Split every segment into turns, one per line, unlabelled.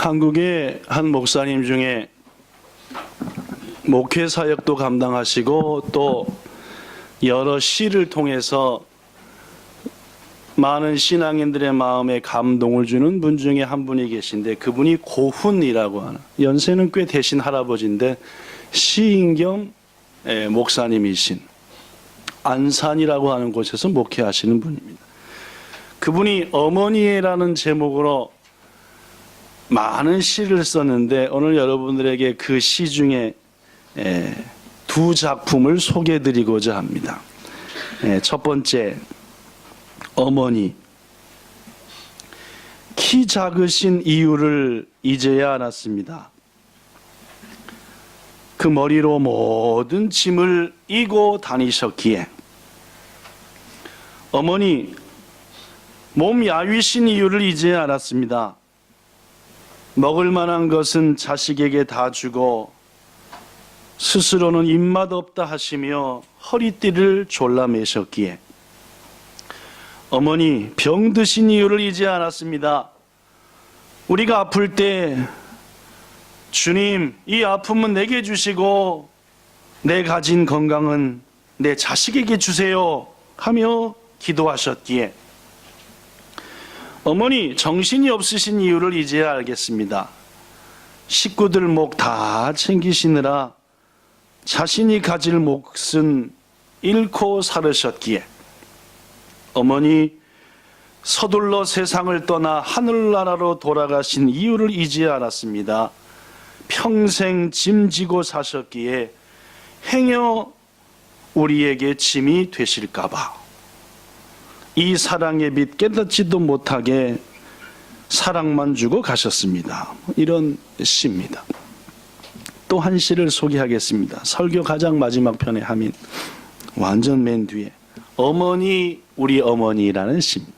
한국의 한 목사님 중에 목회 사역도 감당하시고 또 여러 시를 통해서 많은 신앙인들의 마음에 감동을 주는 분 중에 한 분이 계신데, 그분이 고훈이라고 하는, 연세는 꽤 되신 할아버지인데 시인 겸 목사님이신 안산이라고 하는 곳에서 목회하시는 분입니다. 그분이 어머니라는 제목으로 많은 시를 썼는데, 오늘 여러분들에게 그 시 중에 두 작품을 소개해드리고자 합니다. 첫 번째, 어머니. 키 작으신 이유를 이제야 알았습니다. 그 머리로 모든 짐을 이고 다니셨기에. 어머니, 몸 야위신 이유를 이제야 알았습니다. 먹을 만한 것은 자식에게 다 주고 스스로는 입맛 없다 하시며 허리띠를 졸라매셨기에. 어머니, 병드신 이유를 이제 알았습니다. 우리가 아플 때 주님, 이 아픔은 내게 주시고 내 가진 건강은 내 자식에게 주세요 하며 기도하셨기에. 어머니, 정신이 없으신 이유를 이제야 알겠습니다. 식구들 목 다 챙기시느라 자신이 가질 몫은 잃고 살으셨기에. 어머니, 서둘러 세상을 떠나 하늘나라로 돌아가신 이유를 이제야 알았습니다. 평생 짐지고 사셨기에 행여 우리에게 짐이 되실까봐. 이 사랑의 빛 깨닫지도 못하게 사랑만 주고 가셨습니다. 이런 시입니다. 또 한 시를 소개하겠습니다. 설교 가장 마지막 편에 하민, 완전 맨 뒤에 어머니, 우리 어머니라는 시입니다.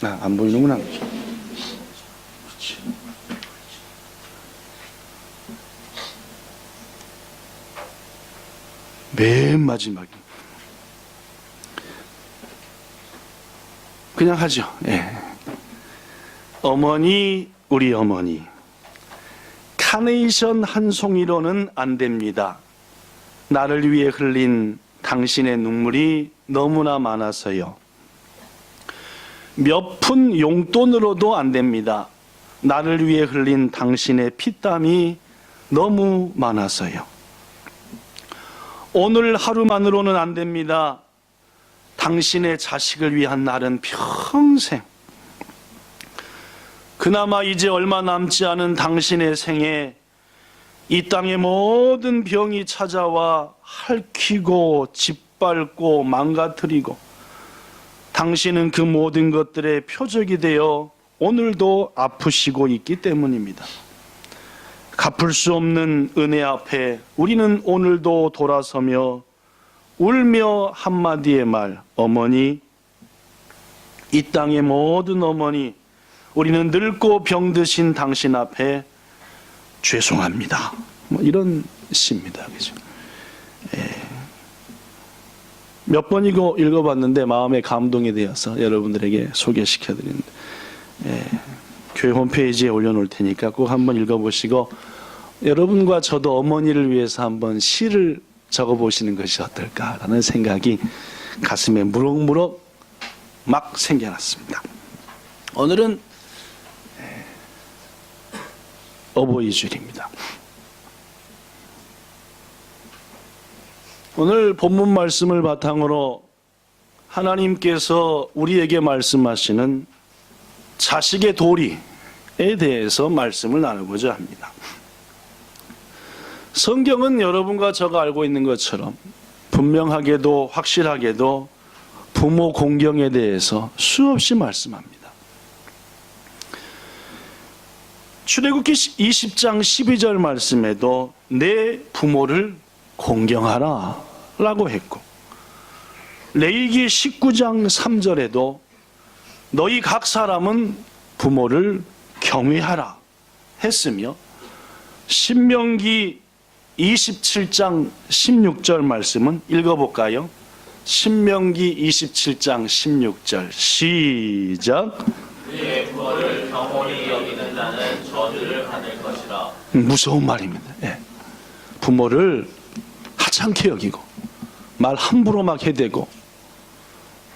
안 보이는구나. 맨 마지막에 그냥 하죠. 어머니, 우리 어머니. 카네이션 한 송이로는 안 됩니다. 나를 위해 흘린 당신의 눈물이 너무나 많아서요. 몇 푼 용돈으로도 안 됩니다. 나를 위해 흘린 당신의 피땀이 너무 많아서요. 오늘 하루만으로는 안 됩니다. 당신의 자식을 위한 날은 평생. 그나마 이제 얼마 남지 않은 당신의 생에 이 땅의 모든 병이 찾아와 핥히고 짓밟고 망가뜨리고, 당신은 그 모든 것들의 표적이 되어 오늘도 아프시고 있기 때문입니다. 갚을 수 없는 은혜 앞에 우리는 오늘도 돌아서며 울며 한마디의 말, 어머니, 이 땅의 모든 어머니, 우리는 늙고 병드신 당신 앞에 죄송합니다. 이런 시입니다. 그죠? 몇 번 읽어봤는데 마음에 감동이 되어서 여러분들에게 소개시켜드리는데, 교회 홈페이지에 올려놓을 테니까 꼭 한번 읽어보시고, 여러분과 저도 어머니를 위해서 한번 시를 적어보시는 것이 어떨까라는 생각이 가슴에 무럭무럭 막 생겨났습니다. 오늘은 어버이줄입니다. 오늘 본문 말씀을 바탕으로 하나님께서 우리에게 말씀하시는 자식의 도리에 대해서 말씀을 나누고자 합니다. 성경은 여러분과 저가 알고 있는 것처럼 분명하게도 확실하게도 부모 공경에 대해서 수없이 말씀합니다. 출애굽기 20장 12절 말씀에도 내 부모를 공경하라 라고 했고, 레위기 19장 3절에도 너희 각 사람은 부모를 경외하라 했으며, 신명기 27장 16절 말씀은 읽어볼까요? 신명기 27장 16절 시작.
그의 부모를 경홀히 여기는 자는 저주를 받을 것이라.
무서운 말입니다. 예. 부모를 하찮게 여기고 말 함부로 막 해대고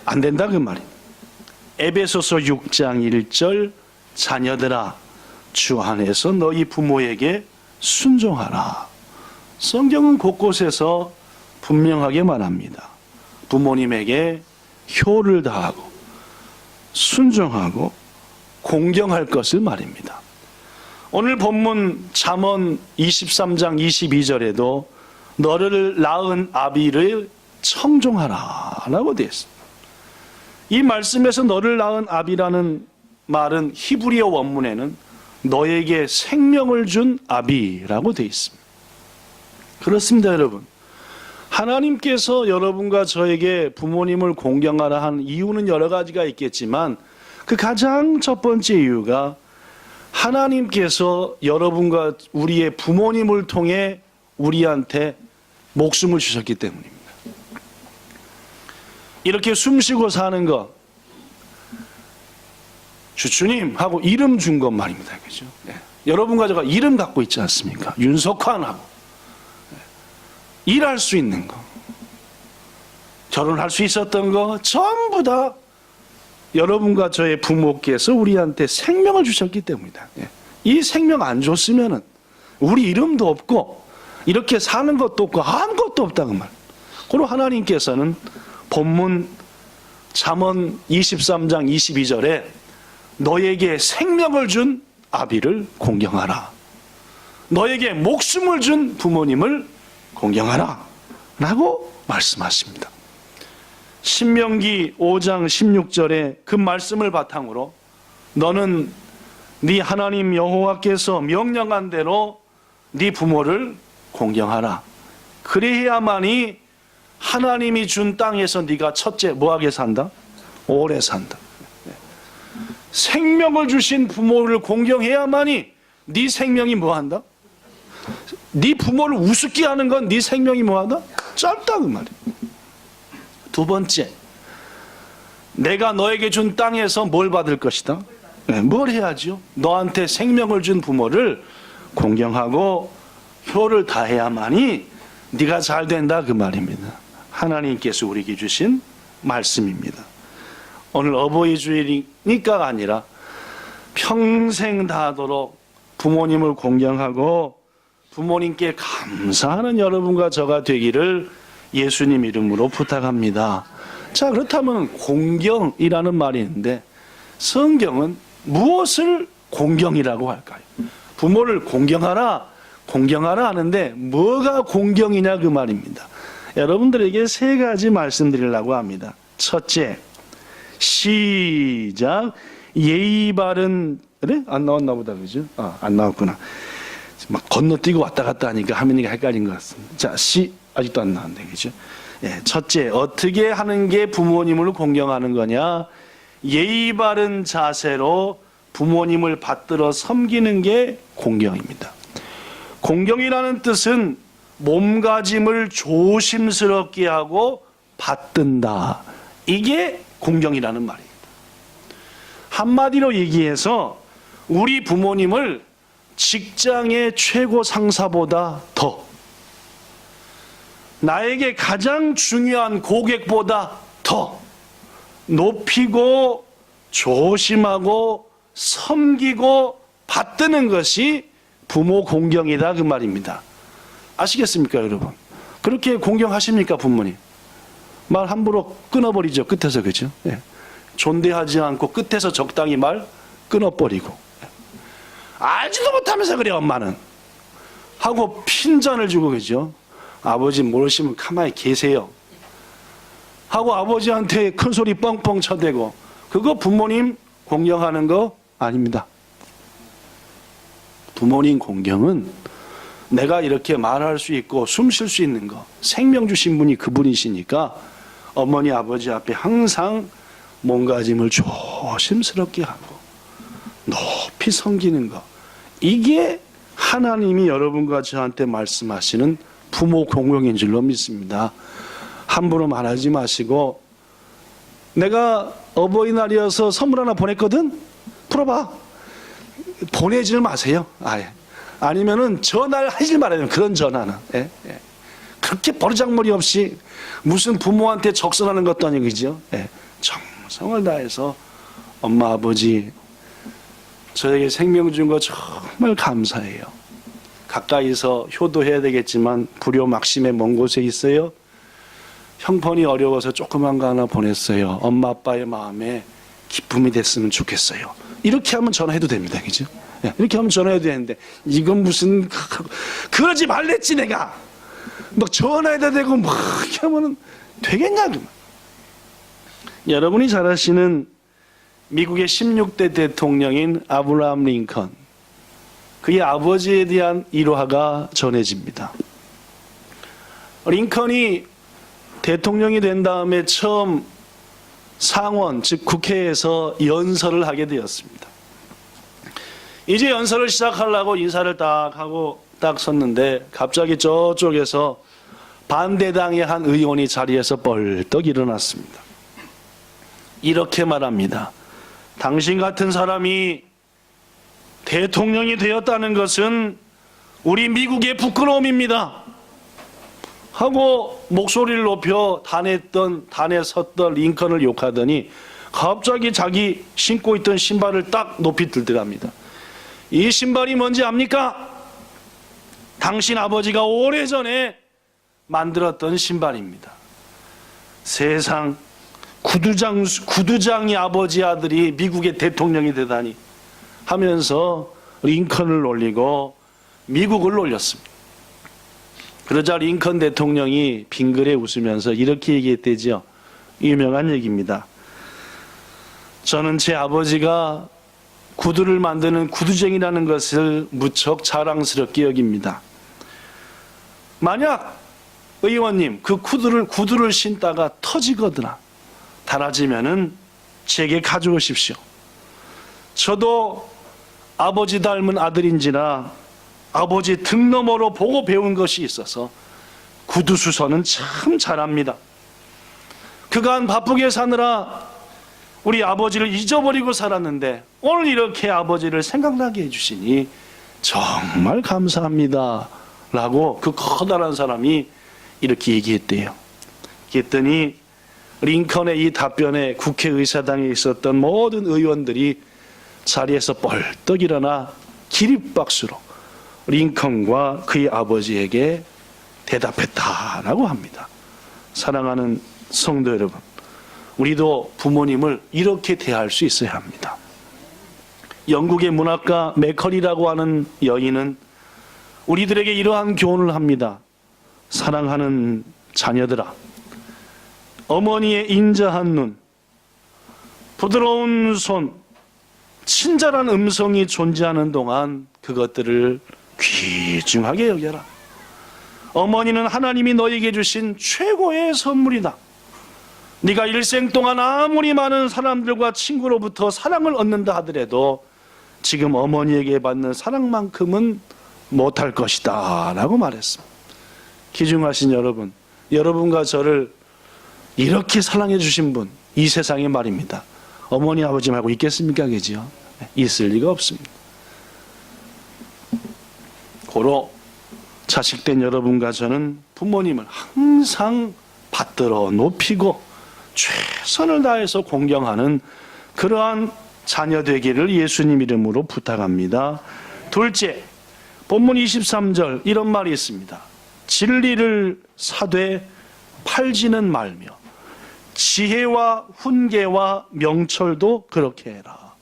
안 된다 그 말입니다. 에베소서 6장 1절 자녀들아 주 안에서 너희 부모에게 순종하라. 성경은 곳곳에서 분명하게 말합니다. 부모님에게 효를 다하고 순종하고 공경할 것을 말입니다. 오늘 본문 잠언 23장 22절에도 너를 낳은 아비를 청종하라 라고 되어 있습니다. 이 말씀에서 너를 낳은 아비라는 말은 히브리어 원문에는 너에게 생명을 준 아비라고 되어 있습니다. 그렇습니다, 여러분. 하나님께서 여러분과 저에게 부모님을 공경하라 한 이유는 여러 가지가 있겠지만 그 가장 첫 번째 이유가 하나님께서 여러분과 우리의 부모님을 통해 우리한테 목숨을 주셨기 때문입니다. 이렇게 숨쉬고 사는 것, 주님 하고 이름 준 것 말입니다. 그죠? 네. 여러분과 제가 이름 갖고 있지 않습니까? 윤석환 하고 일할 수 있는 거, 결혼할 수 있었던 거 전부 다 여러분과 저의 부모께서 우리한테 생명을 주셨기 때문이다. 이 생명 안 줬으면은 우리 이름도 없고 이렇게 사는 것도 없고 아무것도 없다 그 말. 그리고 하나님께서는 본문 잠언 23장 22절에 너에게 생명을 준 아비를 공경하라. 너에게 목숨을 준 부모님을 공경하라 라고 말씀하십니다. 신명기 5장 16절에 그 말씀을 바탕으로 너는 네 하나님 여호와께서 명령한 대로 네 부모를 공경하라. 그래야만이 하나님이 준 땅에서 네가 첫째 뭐하게 산다? 오래 산다. 생명을 주신 부모를 공경해야만이 네 생명이 뭐한다? 네 부모를 우습게 하는 건 네 생명이 뭐하다? 짧다 그 말이야. 두 번째, 내가 너에게 준 땅에서 뭘 받을 것이다? 뭘 해야죠? 너한테 생명을 준 부모를 공경하고 효를 다해야만이 네가 잘 된다 그 말입니다. 하나님께서 우리에게 주신 말씀입니다. 오늘 어버이 주일이니까가 아니라 평생 다하도록 부모님을 공경하고 부모님께 감사하는 여러분과 저가 되기를 예수님 이름으로 부탁합니다. 자, 그렇다면 공경이라는 말이 있는데 성경은 무엇을 공경이라고 할까요? 부모를 공경하라 하는데 뭐가 공경이냐 그 말입니다. 여러분들에게 세 가지 말씀드리려고 합니다. 첫째, 시작. 예의 바른, 그래? 안 나왔나 보다, 그죠? 안 나왔구나. 막 건너뛰고 왔다 갔다 하니까 화면이 헷갈린 것 같습니다. 자, 아직도 안 나왔네, 그죠? 예, 첫째, 어떻게 하는 게 부모님을 공경하는 거냐? 예의 바른 자세로 부모님을 받들어 섬기는 게 공경입니다. 공경이라는 뜻은 몸가짐을 조심스럽게 하고 받든다. 이게 공경이라는 말입니다. 한마디로 얘기해서 우리 부모님을 직장의 최고 상사보다 더, 나에게 가장 중요한 고객보다 더 높이고 조심하고 섬기고 받드는 것이 부모 공경이다 그 말입니다. 아시겠습니까 여러분? 그렇게 공경하십니까 부모님? 말 함부로 끊어버리죠 끝에서, 그죠? 예. 존대하지 않고 끝에서 적당히 말 끊어버리고, 알지도 못하면서 그래 엄마는 하고 핀잔을 주고, 그죠? 아버지 모르시면 가만히 계세요 하고 아버지한테 큰 소리 뻥뻥 쳐대고, 그거 부모님 공경하는 거 아닙니다. 부모님 공경은 내가 이렇게 말할 수 있고 숨 쉴 수 있는 거, 생명 주신 분이 그분이시니까 어머니 아버지 앞에 항상 몸가짐을 조심스럽게 하고 높이 섬기는 거, 이게 하나님이 여러분과 저한테 말씀하시는 부모 공경인 줄로 믿습니다. 함부로 말하지 마시고, 내가 어버이날이어서 선물 하나 보냈거든? 풀어봐. 보내질 마세요. 아예. 아니면은 전화를 하질 말아요. 그런 전화는. 예? 예. 그렇게 버르장머리 없이 무슨 부모한테 적선하는 것도 아니고, 그죠? 예. 정성을 다해서 엄마, 아버지, 저에게 생명 준 거 정말 감사해요. 가까이서 효도해야 되겠지만 불효막심의 먼 곳에 있어요. 형편이 어려워서 조그만 거 하나 보냈어요. 엄마 아빠의 마음에 기쁨이 됐으면 좋겠어요. 이렇게 하면 전화해도 됩니다. 그죠? 이렇게 하면 전화해도 되는데, 이건 무슨, 그러지 말랬지 내가. 막 전화해도 되고 막 이렇게 하면 되겠냐. 여러분이 잘 아시는 미국의 16대 대통령인 아브라함 링컨, 그의 아버지에 대한 일화가 전해집니다. 링컨이 대통령이 된 다음에 처음 상원, 즉 국회에서 연설을 하게 되었습니다. 이제 연설을 시작하려고 인사를 딱 하고 딱 섰는데, 갑자기 저쪽에서 반대당의 한 의원이 자리에서 벌떡 일어났습니다. 이렇게 말합니다. 당신 같은 사람이 대통령이 되었다는 것은 우리 미국의 부끄러움입니다. 하고 목소리를 높여 단에 섰던 링컨을 욕하더니 갑자기 자기 신고 있던 신발을 딱 높이 들더랍니다. 이 신발이 뭔지 압니까? 당신 아버지가 오래전에 만들었던 신발입니다. 세상, 구두장이 아버지 아들이 미국의 대통령이 되다니 하면서 링컨을 놀리고 미국을 놀렸습니다. 그러자 링컨 대통령이 빙그레 웃으면서 이렇게 얘기했대죠. 유명한 얘기입니다. 저는 제 아버지가 구두를 만드는 구두쟁이라는 것을 무척 자랑스럽게 여깁니다. 만약 의원님 그 구두를 신다가 터지거나 닳아지면은 제게 가져오십시오. 저도 아버지 닮은 아들인지라 아버지 등 너머로 보고 배운 것이 있어서 구두 수선은 참 잘합니다. 그간 바쁘게 사느라 우리 아버지를 잊어버리고 살았는데 오늘 이렇게 아버지를 생각나게 해주시니 정말 감사합니다 라고 그 커다란 사람이 이렇게 얘기했대요. 그랬더니 링컨의 이 답변에 국회의사당에 있었던 모든 의원들이 자리에서 벌떡 일어나 기립박수로 링컨과 그의 아버지에게 대답했다라고 합니다. 사랑하는 성도 여러분, 우리도 부모님을 이렇게 대할 수 있어야 합니다. 영국의 문학가 맥컬이라고 하는 여인은 우리들에게 이러한 교훈을 합니다. 사랑하는 자녀들아, 어머니의 인자한 눈, 부드러운 손, 친절한 음성이 존재하는 동안 그것들을 귀중하게 여겨라. 어머니는 하나님이 너에게 주신 최고의 선물이다. 네가 일생 동안 아무리 많은 사람들과 친구로부터 사랑을 얻는다 하더라도 지금 어머니에게 받는 사랑만큼은 못할 것이다 라고 말했습니다. 귀중하신 여러분, 여러분과 저를 이렇게 사랑해 주신 분, 이 세상에 말입니다. 어머니 아버지 말고 있겠습니까? 그죠? 있을 리가 없습니다. 고로 자식된 여러분과 저는 부모님을 항상 받들어 높이고 최선을 다해서 공경하는 그러한 자녀 되기를 예수님 이름으로 부탁합니다. 둘째, 본문 23절 이런 말이 있습니다. 진리를 사되 팔지는 말며 지혜와 훈계와 명철도 그렇게 해라.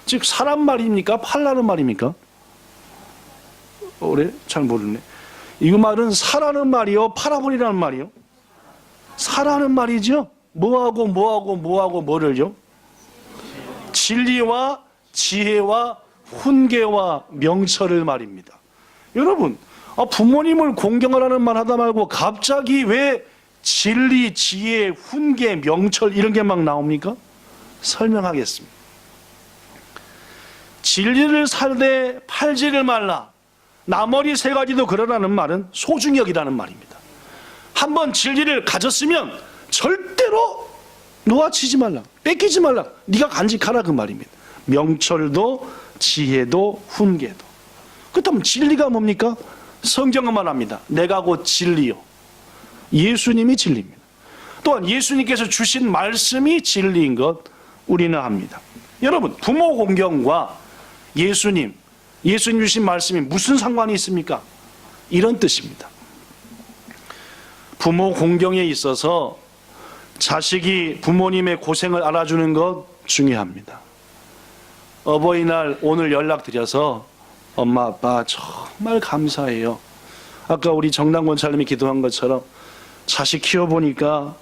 즉 사람 말입니까? 팔라는 말입니까? 그래? 잘 모르네. 이 말은 사라는 말이요, 팔아버리라는 말이요. 사라는 말이죠. 뭐하고 뭐를요? 진리와 지혜와 훈계와 명철을 말입니다. 여러분, 부모님을 공경하라는 말 하다 말고 갑자기 왜 진리, 지혜, 훈계, 명철 이런 게 막 나옵니까? 설명하겠습니다. 진리를 살되 팔지를 말라. 나머지 세 가지도 그러라는 말은 소중히 여기라는 말입니다. 한번 진리를 가졌으면 절대로 놓아치지 말라, 뺏기지 말라, 네가 간직하라 그 말입니다. 명철도 지혜도 훈계도. 그렇다면 진리가 뭡니까? 성경은 말합니다. 내가 곧 진리요. 예수님이 진리입니다. 또한 예수님께서 주신 말씀이 진리인 것 우리는 압니다. 여러분, 부모 공경과 예수님 주신 말씀이 무슨 상관이 있습니까? 이런 뜻입니다. 부모 공경에 있어서 자식이 부모님의 고생을 알아주는 것 중요합니다. 어버이날 오늘 연락드려서 엄마 아빠 정말 감사해요. 아까 우리 정남권 차님이 기도한 것처럼 자식 키워보니까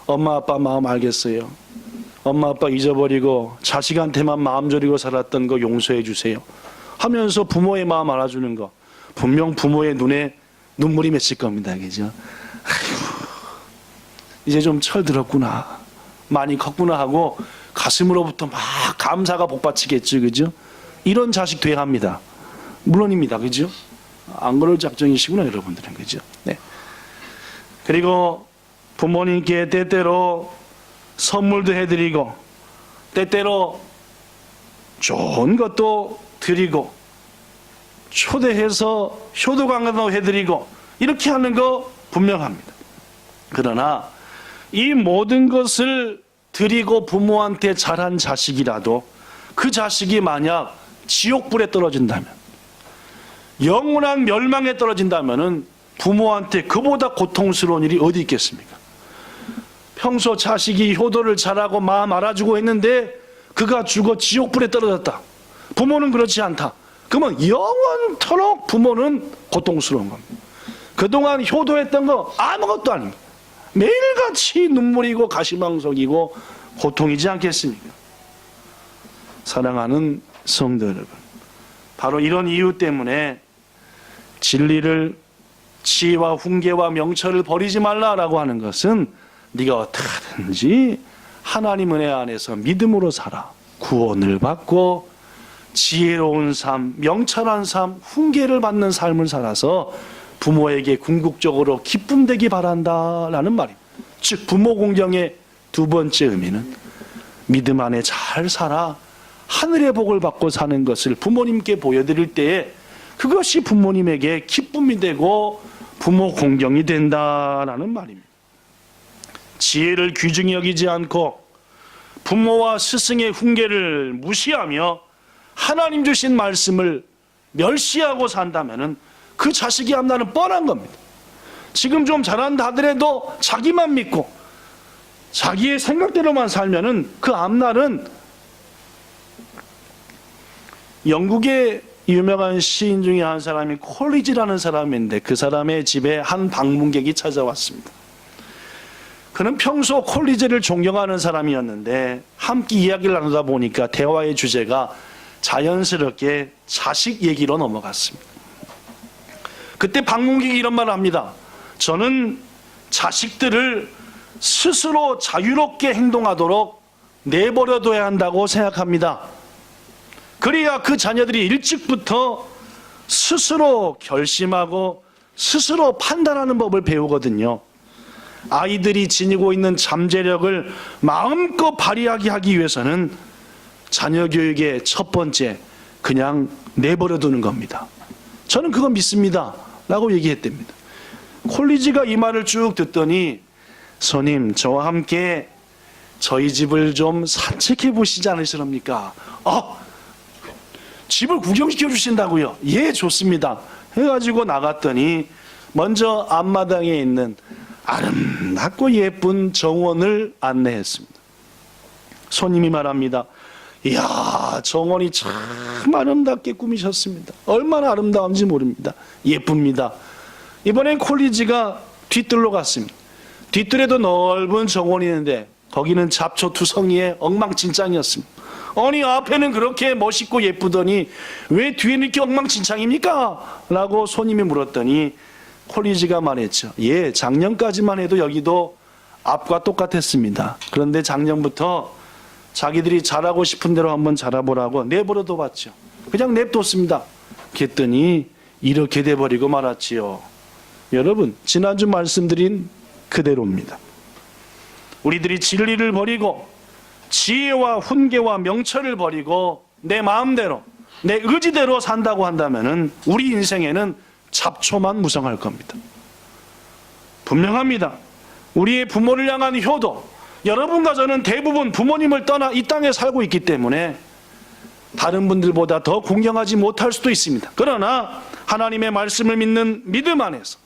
엄마 아빠 마음 알겠어요. 엄마 아빠 잊어버리고 자식한테만 마음 졸이고 살았던 거 용서해 주세요 하면서 부모의 마음 알아주는 거, 분명 부모의 눈에 눈물이 맺힐 겁니다. 그죠? 아이고, 이제 좀 철들었구나, 많이 컸구나 하고 가슴으로부터 막 감사가 복받치겠죠. 그죠? 이런 자식 돼야 합니다. 물론입니다. 그죠? 안 그럴 작정이시구나 여러분들은. 그죠? 네. 그리고 부모님께 때때로 선물도 해드리고 때때로 좋은 것도 드리고 초대해서 효도 강간도 해드리고 이렇게 하는 거 분명합니다. 그러나 이 모든 것을 드리고 부모한테 잘한 자식이라도 그 자식이 만약 지옥불에 떨어진다면, 영원한 멸망에 떨어진다면 부모한테 그보다 고통스러운 일이 어디 있겠습니까? 평소 자식이 효도를 잘하고 마음 알아주고 했는데 그가 죽어 지옥불에 떨어졌다. 부모는 그렇지 않다. 그러면 영원토록 부모는 고통스러운 겁니다. 그동안 효도했던 거 아무것도 아닙니다. 매일같이 눈물이고 가시방석이고 고통이지 않겠습니까? 사랑하는 성도 여러분, 바로 이런 이유 때문에 진리를, 지혜와 훈계와 명철을 버리지 말라라고 하는 것은 네가 어떻게든지 하나님 은혜 안에서 믿음으로 살아 구원을 받고 지혜로운 삶, 명철한 삶, 훈계를 받는 삶을 살아서 부모에게 궁극적으로 기쁨 되기 바란다라는 말입니다. 즉 부모 공경의 두 번째 의미는 믿음 안에 잘 살아 하늘의 복을 받고 사는 것을 부모님께 보여드릴 때에 그것이 부모님에게 기쁨이 되고 부모 공경이 된다라는 말입니다. 지혜를 귀중히 여기지 않고 부모와 스승의 훈계를 무시하며 하나님 주신 말씀을 멸시하고 산다면 그 자식이 앞날은 뻔한 겁니다. 지금 좀 잘한다 하더라도 자기만 믿고 자기의 생각대로만 살면은 그 앞날은, 영국의 유명한 시인 중에 한 사람이 콜리지라는 사람인데 그 사람의 집에 한 방문객이 찾아왔습니다. 그는 평소 콜리지를 존경하는 사람이었는데 함께 이야기를 나누다 보니까 대화의 주제가 자연스럽게 자식 얘기로 넘어갔습니다. 그때 방문객이 이런 말을 합니다. 저는 자식들을 스스로 자유롭게 행동하도록 내버려둬야 한다고 생각합니다. 그래야 그 자녀들이 일찍부터 스스로 결심하고 스스로 판단하는 법을 배우거든요. 아이들이 지니고 있는 잠재력을 마음껏 발휘하게 하기 위해서는 자녀 교육의 첫 번째, 그냥 내버려두는 겁니다. 저는 그거 믿습니다 라고 얘기했답니다. 콜리지가 이 말을 쭉 듣더니, 손님 저와 함께 저희 집을 좀 산책해 보시지 않으시렵니까? 집을 구경시켜 주신다고요? 예, 좋습니다 해가지고 나갔더니 먼저 앞마당에 있는 아름답고 예쁜 정원을 안내했습니다. 손님이 말합니다. 이야, 정원이 참 아름답게 꾸미셨습니다. 얼마나 아름다운지 모릅니다. 예쁩니다. 이번엔 콜리지가 뒤뜰로 갔습니다. 뒤뜰에도 넓은 정원이 있는데 거기는 잡초투성이에 엉망진창이었습니다. 아니, 앞에는 그렇게 멋있고 예쁘더니 왜 뒤에는 이렇게 엉망진창입니까? 라고 손님이 물었더니 콜리지가 말했죠. 예, 작년까지만 해도 여기도 앞과 똑같았습니다. 그런데 작년부터 자기들이 잘하고 싶은 대로 한번 자라보라고 내버려둬 봤죠. 그냥 냅뒀습니다. 그랬더니 이렇게 돼버리고 말았지요. 여러분, 지난주 말씀드린 그대로입니다. 우리들이 진리를 버리고 지혜와 훈계와 명철을 버리고 내 마음대로 내 의지대로 산다고 한다면은 우리 인생에는 잡초만 무성할 겁니다. 분명합니다. 우리의 부모를 향한 효도, 여러분과 저는 대부분 부모님을 떠나 이 땅에 살고 있기 때문에 다른 분들보다 더 공경하지 못할 수도 있습니다. 그러나 하나님의 말씀을 믿는 믿음 안에서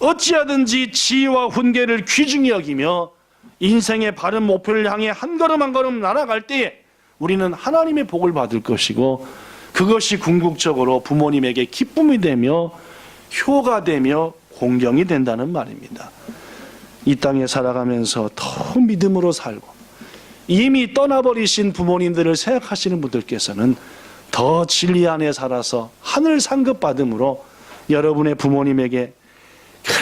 어찌하든지 지혜와 훈계를 귀중히 여기며 인생의 바른 목표를 향해 한 걸음 한 걸음 날아갈 때에 우리는 하나님의 복을 받을 것이고, 그것이 궁극적으로 부모님에게 기쁨이 되며 효가 되며 공경이 된다는 말입니다. 이 땅에 살아가면서 더 믿음으로 살고 이미 떠나버리신 부모님들을 생각하시는 분들께서는 더 진리 안에 살아서 하늘 상급 받음으로 여러분의 부모님에게 그래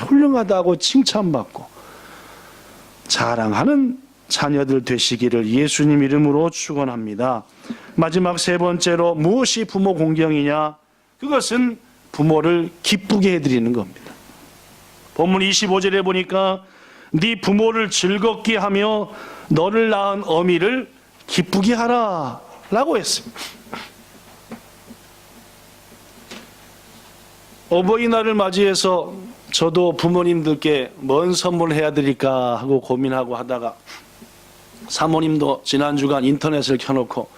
훌륭하다고 칭찬받고 자랑하는 자녀들 되시기를 예수님 이름으로 축원합니다. 마지막 세 번째로 무엇이 부모 공경이냐? 그것은 부모를 기쁘게 해드리는 겁니다. 본문 25절에 보니까 네 부모를 즐겁게 하며 너를 낳은 어미를 기쁘게 하라 라고 했습니다. 어버이날을 맞이해서 저도 부모님들께 뭔 선물을 해야 드릴까 하고 고민하고 하다가 사모님도 지난주간 인터넷을 켜놓고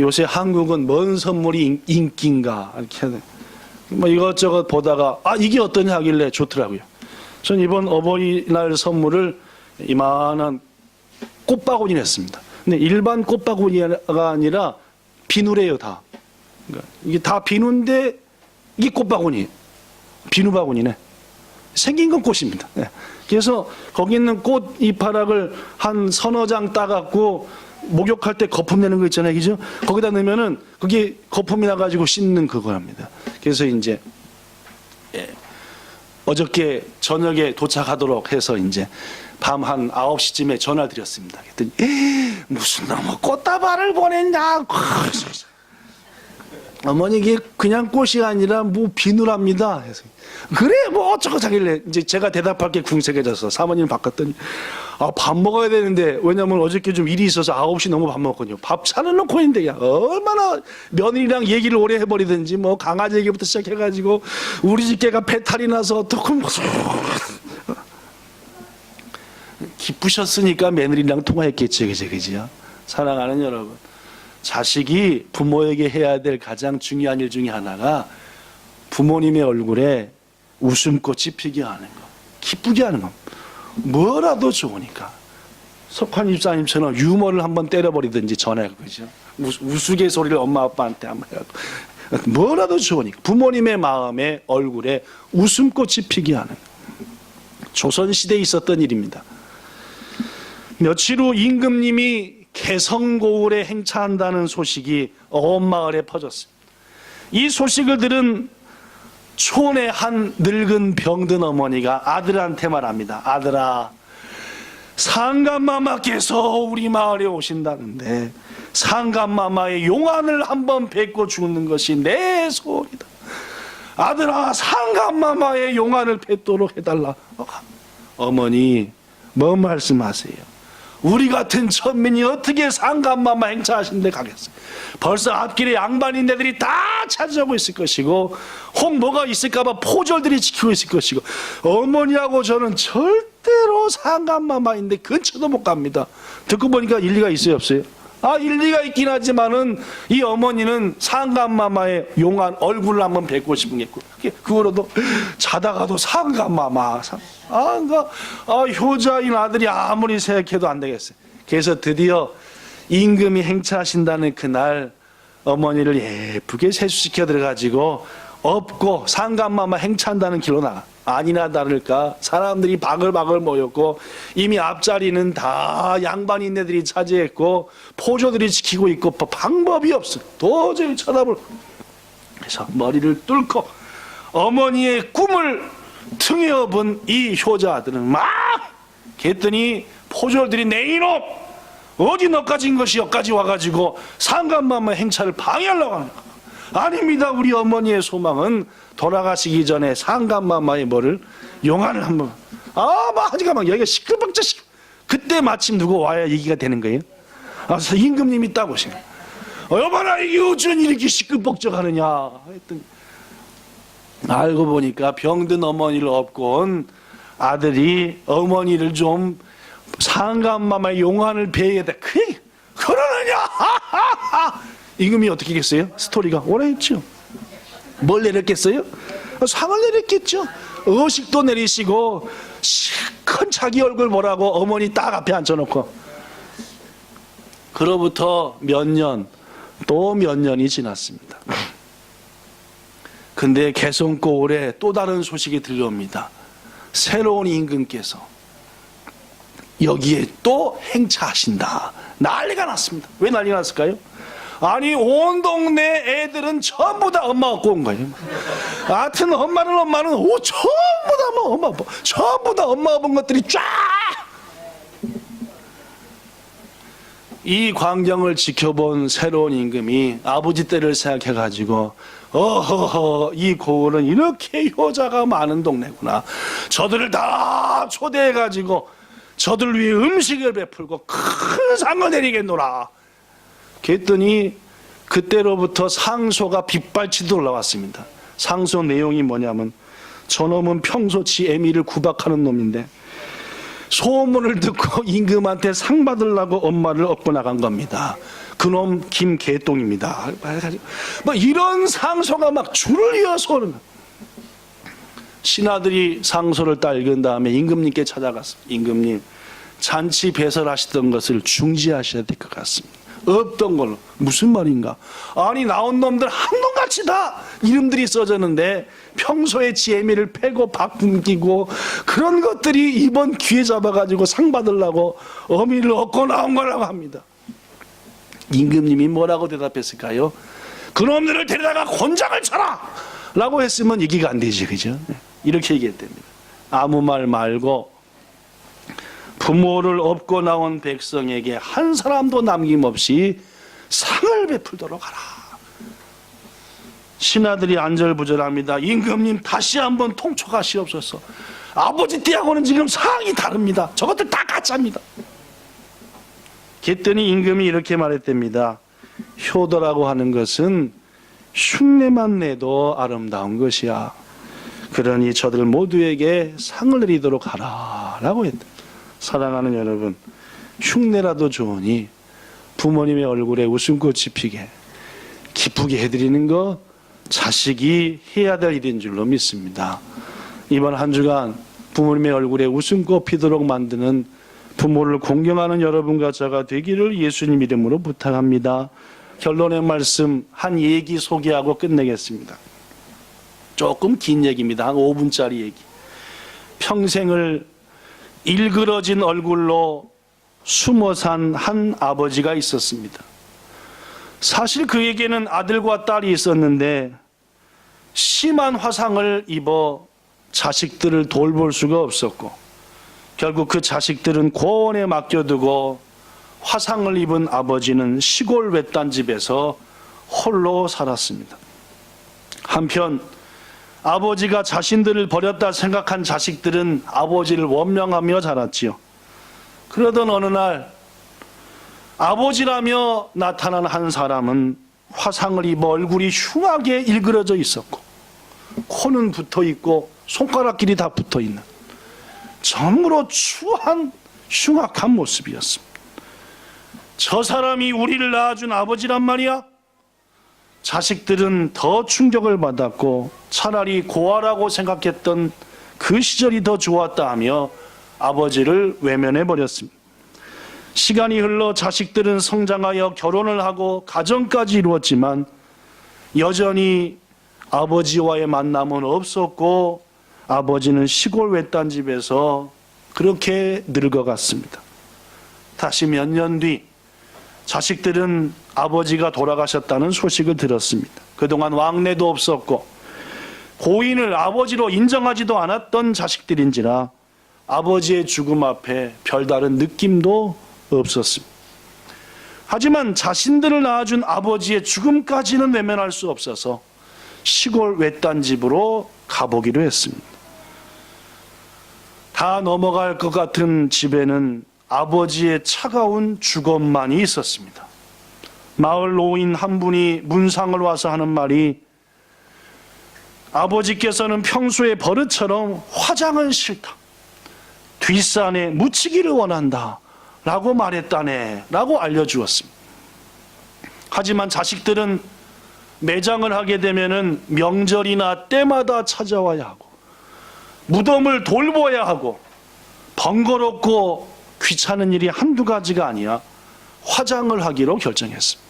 요새 한국은 뭔 선물이 인기인가 이렇게 뭐 이것저것 보다가 이게 어떠냐 하길래 좋더라고요. 전 이번 어버이날 선물을 이만한 꽃바구니 냈습니다. 근데 일반 꽃바구니가 아니라 비누래요 다. 그러니까 이게 다 비누인데 이게 꽃바구니, 비누바구니네. 생긴 건 꽃입니다. 그래서 거기 있는 꽃 잎하락을 한 서너 장 따갖고 목욕할 때 거품 내는 거 있잖아요, 그죠? 거기다 넣으면은 그게 거품이 나가지고 씻는 그거랍니다. 그래서 이제 어저께 저녁에 도착하도록 해서 이제 밤 한 9시쯤에 전화 드렸습니다. 그랬더니 무슨 너무 꽃다발을 보냈냐? 어머니 이게 그냥 꽃이 아니라 뭐 비누랍니다. 해서 그래 뭐 어쩌고 자길래 이제 제가 대답할 게 궁색해져서 사모님을 바꿨더니 밥 먹어야 되는데, 왜냐면 어저께 좀 일이 있어서 9시 넘어 밥 먹었거든요. 밥 차려놓고 있는데 야 얼마나 며느리랑 얘기를 오래 해버리든지 뭐 강아지 얘기부터 시작해가지고 우리 집 개가 배탈이 나서 어떻게 기쁘셨으니까 며느리랑 통화했겠죠, 그죠? 사랑하는 여러분, 자식이 부모에게 해야 될 가장 중요한 일 중에 하나가 부모님의 얼굴에 웃음꽃이 피게 하는 거, 기쁘게 하는 거. 뭐라도 좋으니까. 석환 집사님처럼 유머를 한번 때려버리든지 전에 그죠? 우스갯소리를 엄마 아빠한테 한번 해갖고 뭐라도 좋으니까 부모님의 마음에 얼굴에 웃음꽃이 피게 하는 거. 조선시대에 있었던 일입니다. 며칠 후 임금님이 개성고을에 행차한다는 소식이 온 마을에 퍼졌습니다. 이 소식을 들은 촌의 한 늙은 병든 어머니가 아들한테 말합니다. 아들아, 상감마마께서 우리 마을에 오신다는데 상감마마의 용안을 한번 뵙고 죽는 것이 내 소원이다. 아들아, 상감마마의 용안을 뵙도록 해달라. 어머니, 뭔 말씀하세요? 우리 같은 천민이 어떻게 상감마마 행차하신 데 가겠어요? 벌써 앞길에 양반인네들이 다 찾아오고 있을 것이고 혹 뭐가 있을까봐 포졸들이 지키고 있을 것이고 어머니하고 저는 절대로 상감마마인데 근처도 못 갑니다. 듣고 보니까 일리가 있어요, 없어요? 일리가 있긴 하지만은 이 어머니는 상감마마의 용한 얼굴을 한번 뵙고 싶은 게 있고, 그거로도 자다가도 상감마마, 효자인 아들이 아무리 생각해도 안 되겠어요. 그래서 드디어 임금이 행차하신다는 그날 어머니를 예쁘게 세수시켜 들어가지고 업고 상감마마 행차한다는 길로 나가. 아니나 다를까 사람들이 바글바글 모였고 이미 앞자리는 다 양반인네들이 차지했고 포조들이 지키고 있고 방법이 없어. 도저히 쳐다볼. 그래서 머리를 뚫고 어머니의 꿈을 등에 업은 이 효자 아들은 막 했더니 포졸들이 내 이놈 어디 너까지인 것이 여기까지 와가지고 상감마마 행차를 방해하려고 하는 거야. 아닙니다. 우리 어머니의 소망은 돌아가시기 전에 상감마마의 뭐를 용안을 한번 막 하니까 막 여기가 시끌벅적 그때 마침 누구 와야 얘기가 되는 거예요. 임금님이 딱 오신 거예요. 여봐라 이게 어쩐 이렇게 시끌벅적 하느냐 했더니 알고 보니까 병든 어머니를 업고 온 아들이 어머니를 좀 상감마마의 용안을 배에다 그러느냐. 임금이 어떻게 했겠어요? 스토리가 오래 했죠. 뭘 내렸겠어요? 상을 내렸겠죠. 의식도 내리시고 큰 자기 얼굴 보라고 어머니 딱 앞에 앉혀놓고 그로부터 몇 년 또 몇 년이 지났습니다. 근데 개성고 올해 또 다른 소식이 들려옵니다. 새로운 임금께서 여기에 또 행차하신다. 난리가 났습니다. 왜 난리가 났을까요? 아니 온 동네 애들은 전부 다 엄마 얻고 온 거예요. 하여튼 엄마는 전부 다 엄마 전부 다 엄마 얻은 것들이 쫙. 이 광경을 지켜본 새로운 임금이 아버지 때를 생각해가지고 어허허 이 고을은 이렇게 효자가 많은 동네구나. 저들을 다 초대해가지고 저들 위해 음식을 베풀고 큰 상을 내리겠노라. 그랬더니 그때로부터 상소가 빗발치듯 올라왔습니다. 상소 내용이 뭐냐면 저놈은 평소치 애미를 구박하는 놈인데 소문을 듣고 임금한테 상 받으려고 엄마를 얻고 나간 겁니다. 그놈 김개똥입니다. 뭐 이런 상소가 막 줄을 이어서 오는 거예요. 신하들이 상소를 딱 읽은 다음에 임금님께 찾아갔습니다. 임금님, 잔치 배설하시던 것을 중지하셔야 될 것 같습니다. 없던 걸로. 무슨 말인가? 아니 나온 놈들 한놈같이 다 이름들이 써졌는데 평소에 지혜미를 패고 바꾸기고 그런 것들이 이번 기회 잡아가지고 상 받으려고 어미를 얻고 나온 거라고 합니다. 임금님이 뭐라고 대답했을까요? 그놈들을 데려다가 곤장을 쳐라! 라고 했으면 얘기가 안 되지, 그죠? 이렇게 얘기했답니다. 아무 말 말고 부모를 업고 나온 백성에게 한 사람도 남김없이 상을 베풀도록 하라. 신하들이 안절부절합니다. 임금님 다시 한번 통촉하시옵소서. 아버지 때하고는 지금 상황이 다릅니다. 저것들 다 가짜입니다. 그랬더니 임금이 이렇게 말했답니다. 효도라고 하는 것은 흉내만 내도 아름다운 것이야. 그러니 저들 모두에게 상을 내리도록 하라 라고 했다. 사랑하는 여러분, 흉내라도 좋으니 부모님의 얼굴에 웃음꽃이 피게 기쁘게 해드리는 거 자식이 해야 될 일인 줄로 믿습니다. 이번 한 주간 부모님의 얼굴에 웃음꽃 피도록 만드는 부모를 공경하는 여러분과 저가 되기를 예수님 이름으로 부탁합니다. 결론의 말씀 한 얘기 소개하고 끝내겠습니다. 조금 긴 얘기입니다. 한 5분짜리 얘기. 평생을 일그러진 얼굴로 숨어 산 한 아버지가 있었습니다. 사실 그에게는 아들과 딸이 있었는데 심한 화상을 입어 자식들을 돌볼 수가 없었고 결국 그 자식들은 고원에 맡겨두고 화상을 입은 아버지는 시골 외딴 집에서 홀로 살았습니다. 한편 아버지가 자신들을 버렸다 생각한 자식들은 아버지를 원망하며 자랐지요. 그러던 어느 날 아버지라며 나타난 한 사람은 화상을 입어 얼굴이 흉하게 일그러져 있었고 코는 붙어 있고 손가락끼리 다 붙어 있는 참으로 추한 흉악한 모습이었습니다. 저 사람이 우리를 낳아준 아버지란 말이야? 자식들은 더 충격을 받았고 차라리 고아라고 생각했던 그 시절이 더 좋았다 하며 아버지를 외면해 버렸습니다. 시간이 흘러 자식들은 성장하여 결혼을 하고 가정까지 이루었지만 여전히 아버지와의 만남은 없었고 아버지는 시골 외딴 집에서 그렇게 늙어갔습니다. 다시 몇 년 뒤 자식들은 아버지가 돌아가셨다는 소식을 들었습니다. 그동안 왕래도 없었고 고인을 아버지로 인정하지도 않았던 자식들인지라 아버지의 죽음 앞에 별다른 느낌도 없었습니다. 하지만 자신들을 낳아준 아버지의 죽음까지는 외면할 수 없어서 시골 외딴 집으로 가보기로 했습니다. 다 넘어갈 것 같은 집에는 아버지의 차가운 주검만이 있었습니다. 마을 노인 한 분이 문상을 와서 하는 말이, 아버지께서는 평소에 버릇처럼 화장은 싫다, 뒷산에 묻히기를 원한다 라고 말했다네 라고 알려주었습니다. 하지만 자식들은 매장을 하게 되면은 명절이나 때마다 찾아와야 하고 무덤을 돌보아야 하고 번거롭고 귀찮은 일이 한두 가지가 아니라 화장을 하기로 결정했습니다.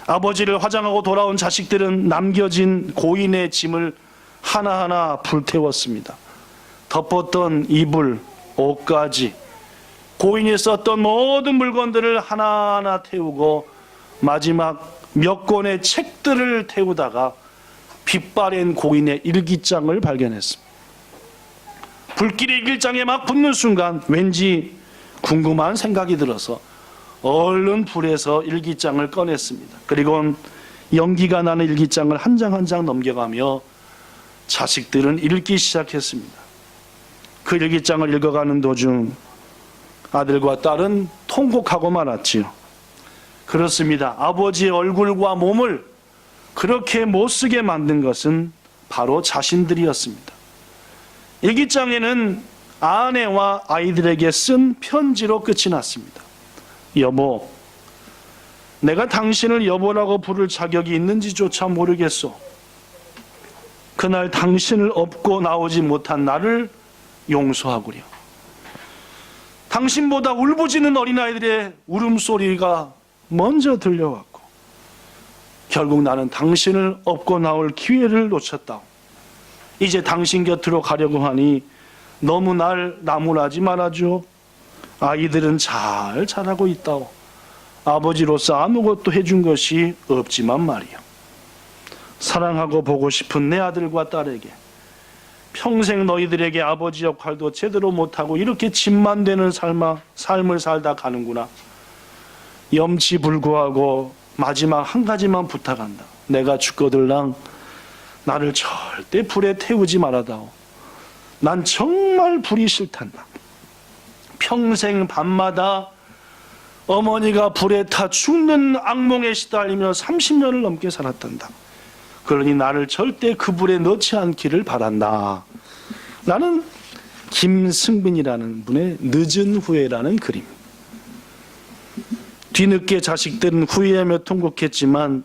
아버지를 화장하고 돌아온 자식들은 남겨진 고인의 짐을 하나하나 불태웠습니다. 덮었던 이불, 옷까지, 고인이 썼던 모든 물건들을 하나하나 태우고 마지막 몇 권의 책들을 태우다가 빛바랜 고인의 일기장을 발견했습니다. 불길이 일기장에 막 붙는 순간 왠지 궁금한 생각이 들어서 얼른 불에서 일기장을 꺼냈습니다. 그리고 연기가 나는 일기장을 한 장 한 장 넘겨가며 자식들은 읽기 시작했습니다. 그 일기장을 읽어가는 도중 아들과 딸은 통곡하고 말았지요. 그렇습니다. 아버지의 얼굴과 몸을 그렇게 못쓰게 만든 것은 바로 자신들이었습니다. 일기장에는 아내와 아이들에게 쓴 편지로 끝이 났습니다. 여보, 내가 당신을 여보라고 부를 자격이 있는지조차 모르겠소. 그날 당신을 업고 나오지 못한 나를 용서하구려. 당신보다 울부짖는 어린아이들의 울음소리가 먼저 들려왔고 결국 나는 당신을 업고 나올 기회를 놓쳤다. 이제 당신 곁으로 가려고 하니 너무 날 나무라지 말아줘. 아이들은 잘 자라고 있다오. 아버지로서 아무것도 해준 것이 없지만 말이야. 사랑하고 보고 싶은 내 아들과 딸에게 평생 너희들에게 아버지 역할도 제대로 못하고 이렇게 짐만 되는 삶을 살다 가는구나. 염치불구하고 마지막 한 가지만 부탁한다. 내가 죽거들랑 나를 절대 불에 태우지 말아다오. 난 정말 불이 싫단다. 평생 밤마다 어머니가 불에 타 죽는 악몽에 시달리며 30년을 넘게 살았단다. 그러니 나를 절대 그 불에 넣지 않기를 바란다. 나는 김승빈이라는 분의 늦은 후회라는 그림. 뒤늦게 자식들은 후회하며 통곡했지만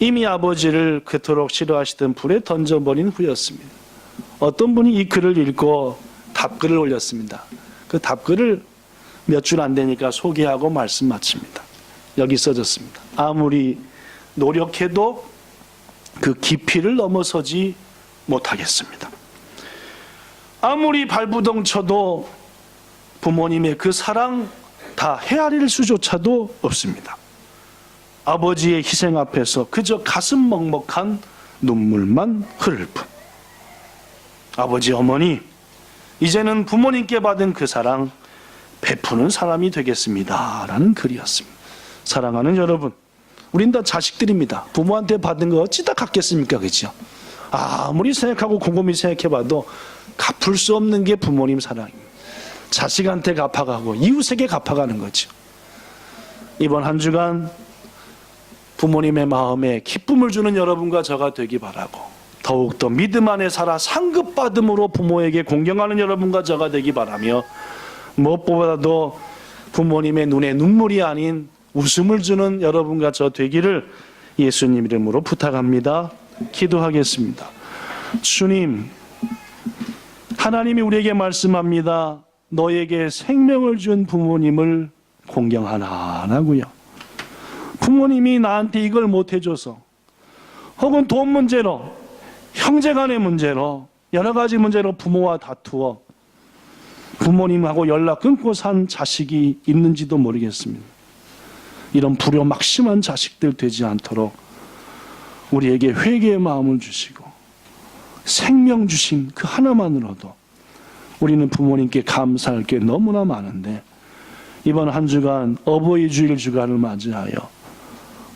이미 아버지를 그토록 싫어하시던 불에 던져버린 후였습니다. 어떤 분이 이 글을 읽고 답글을 올렸습니다. 그 답글을 몇 줄 안 되니까 소개하고 말씀 마칩니다. 여기 써졌습니다. 아무리 노력해도 그 깊이를 넘어서지 못하겠습니다. 아무리 발부동 쳐도 부모님의 그 사랑 다 헤아릴 수조차도 없습니다. 아버지의 희생 앞에서 그저 가슴 먹먹한 눈물만 흐를 뿐. 아버지, 어머니, 이제는 부모님께 받은 그 사랑 베푸는 사람이 되겠습니다 라는 글이었습니다. 사랑하는 여러분, 우린 다 자식들입니다. 부모한테 받은 거 어찌다 갚겠습니까? 그죠? 아무리 생각하고 곰곰이 생각해봐도 갚을 수 없는 게 부모님 사랑입니다. 자식한테 갚아가고 이웃에게 갚아가는 거죠. 이번 한 주간 부모님의 마음에 기쁨을 주는 여러분과 저가 되기 바라고, 더욱더 믿음 안에 살아 상급받음으로 부모에게 공경하는 여러분과 저가 되기 바라며, 무엇보다도 부모님의 눈에 눈물이 아닌 웃음을 주는 여러분과 저 되기를 예수님 이름으로 부탁합니다. 기도하겠습니다. 주님, 하나님이 우리에게 말씀합니다. 너에게 생명을 준 부모님을 공경하라고요. 부모님이 나한테 이걸 못 해줘서, 혹은 돈 문제로, 형제간의 문제로, 여러 가지 문제로 부모와 다투어 부모님하고 연락 끊고 산 자식이 있는지도 모르겠습니다. 이런 불효막심한 자식들 되지 않도록 우리에게 회개의 마음을 주시고 생명 주신 그 하나만으로도 우리는 부모님께 감사할 게 너무나 많은데, 이번 한 주간 어버이 주일 주간을 맞이하여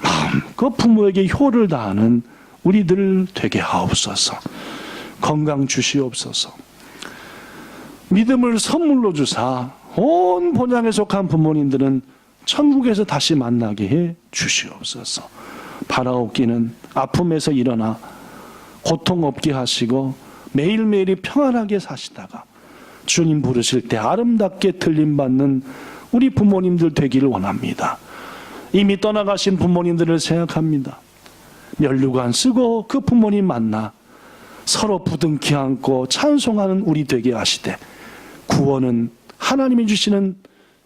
마음껏 부모에게 효를 다하는 우리들 되게 하옵소서. 건강 주시옵소서. 믿음을 선물로 주사 온 본향에 속한 부모님들은 천국에서 다시 만나게 해 주시옵소서. 바라옵기는 아픔에서 일어나 고통 없게 하시고 매일매일이 평안하게 사시다가 주님 부르실 때 아름답게 들림받는 우리 부모님들 되기를 원합니다. 이미 떠나가신 부모님들을 생각합니다. 면류관 쓰고 그 부모님 만나 서로 부둥켜 안고 찬송하는 우리 되게 하시되, 구원은 하나님이 주시는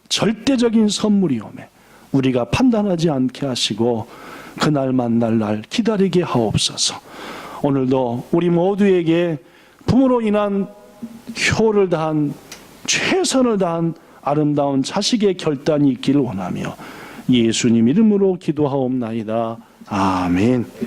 절대적인 선물이오매 우리가 판단하지 않게 하시고 그날 만날 날 기다리게 하옵소서. 오늘도 우리 모두에게 부모로 인한 효를 다한, 최선을 다한 아름다운 자식의 결단이 있기를 원하며 예수님 이름으로 기도하옵나이다. 아멘.